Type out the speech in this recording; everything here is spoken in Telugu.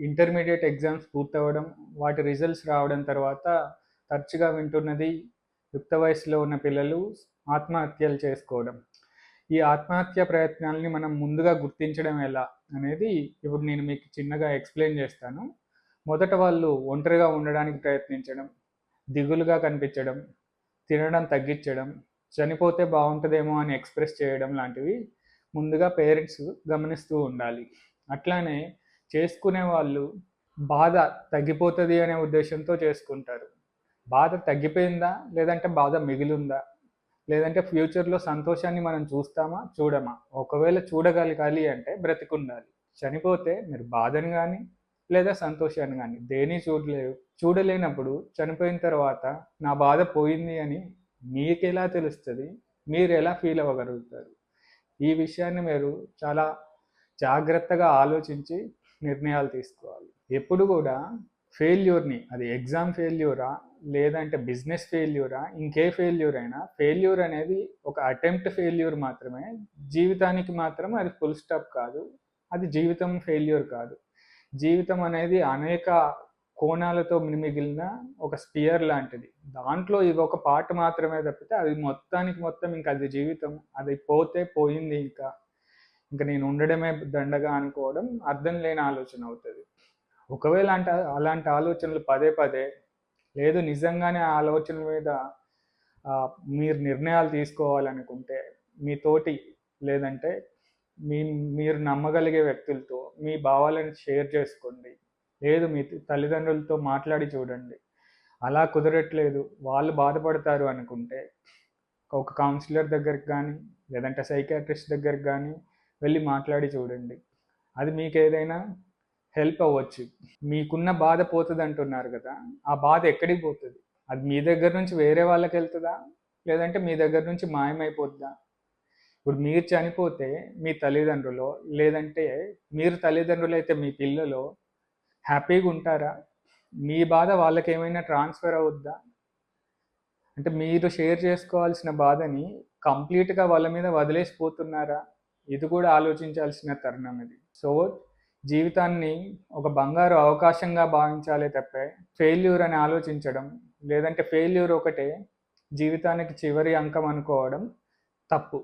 ఇంటర్మీడియట్ ఎగ్జామ్స్ పూర్తవ్వడం, వాటి రిజల్ట్స్ రావడం తర్వాత తరచుగా వింటున్నది యుక్త వయసులో ఉన్న పిల్లలు ఆత్మహత్యలు చేసుకోవడం. ఈ ఆత్మహత్య ప్రయత్నాల్ని మనం ముందుగా గుర్తించడం ఎలా అనేది ఇప్పుడు నేను మీకు చిన్నగా ఎక్స్‌ప్లెయిన్ చేస్తాను. మొదట వాళ్ళు ఒంటరిగా ఉండడానికి ప్రయత్నించడం, దిగులుగా కనిపించడం, తినడం తగ్గించడం, చనిపోతే బావుంటదేమో అని ఎక్స్‌ప్రెస్ చేయడం లాంటివి ముందుగా పేరెంట్స్ గమనిస్తూ ఉండాలి. అట్లానే చేసుకునే వాళ్ళు బాధ తగ్గిపోతది అనే ఉద్దేశంతో చేసుకుంటారు. బాధ తగ్గిపోయిందా? లేదంటే బాధ మిగిలుందా? లేదంటే ఫ్యూచర్‌లో సంతోషాన్ని మనం చూస్తామా? చూడమా? ఒకవేళ చూడగలగాలి అంటే బ్రతికుండాలి. చనిపోతే మీరు బాధని గానీ, లేదా సంతోషాన్ని గానీ దేన్ని చూడలేరు. చూడలేనప్పుడు చనిపోయిన తర్వాత నా బాధ పోయింది అని మీకెలా తెలుస్తది? మీరెలా ఫీల్ అవ్వగలుగుతారు? ఈ విషయాన్ని మీరు చాలా జాగ్రత్తగా ఆలోచించి నిర్ణయాలు తీసుకోవాలి. ఎప్పుడు గూడా ఫెయిల్యూర్‌ని అది ఎగ్జామ్ ఫెయిల్యూరా? లేదంటే బిజినెస్ ఫెయిల్యూరా? ఇంకే ఫెయిల్యూర్ అయినా ఫెయిల్యూర్ అనేది ఒక అటెంప్ట్ ఫెయిల్యూర్ మాత్రమే. జీవితానికి మాత్రం అది ఫుల్ స్టాప్ కాదు. అది జీవితం ఫెయిల్యూర్ కాదు. జీవితం అనేది అనేక కోణాలతో మిగిలిన ఒక స్పియర్ లాంటిది. దాంట్లో ఇదొక పార్ట్ మాత్రమే తప్పితే అది మొత్తానికి మొత్తం ఇంక అది జీవితం. అది పోతే పోయింది ఇంకా. ఇంక నేను ఉండడమే దండగా అనుకోవడం అర్థం లేని ఆలోచన అవుతది. ఒకవేళ అలాంటి ఆలోచనలు పదే పదే లేదు నిజంగానే ఆ ఆలోచనల మీద మీరు నిర్ణయాలు తీసుకోవాలనుకుంటే మీ తోటి లేదంటే మీ మీరు నమ్మగలిగే వ్యక్తులతో మీ భావాలను షేర్ చేసుకోండి. లేదు మీ తల్లిదండ్రులతో మాట్లాడి చూడండి. అలా కుదరట్లేదు వాళ్ళు బాధపడతారు అనుకుంటే ఒక కౌన్సిలర్ దగ్గరికి కానీ లేదంటే సైకియాట్రిస్ట్ దగ్గరికి కానీ వెళ్ళి మాట్లాడి చూడండి. అది మీకేదైనా హెల్ప్ అవ్వచ్చు. మీకున్న బాధ పోతదంటున్నారు గదా! ఆ బాధ ఎక్కడికి పోతది? అది మీ దగ్గర నుంచి వేరే వాళ్ళకెళ్తదా? లేదంటే మీ దగ్గర నుంచి మాయమైపోద్దా? ఇప్పుడు మీరు చనిపోతే మీ తల్లిదండ్రులో, లేదంటే మీరు తల్లిదండ్రులైతే మీ పిల్లలో హ్యాపీగుంటారా? మీ బాధ వాళ్ళకేమైనా ట్రాన్స్‌ఫర్ అవుద్దా? అంటే మీరు షేర్ చేసుకోవాల్సిన బాధని కంప్లీట్‌గా వాళ్ళ మీద వదిలేసిపోతున్నారా? ఇది కూడా ఆలోచించాల్సిన తరుణం ఇది. సో, జీవితాన్ని ఒక బంగారు అవకాశంగా భావించాలే తప్పే ఫెయిల్యూర్ అని ఆలోచించడం, లేదంటే ఫెయిల్యూర్ ఒకటే జీవితానికి చివరి అంకం అనుకోవడం తప్పు.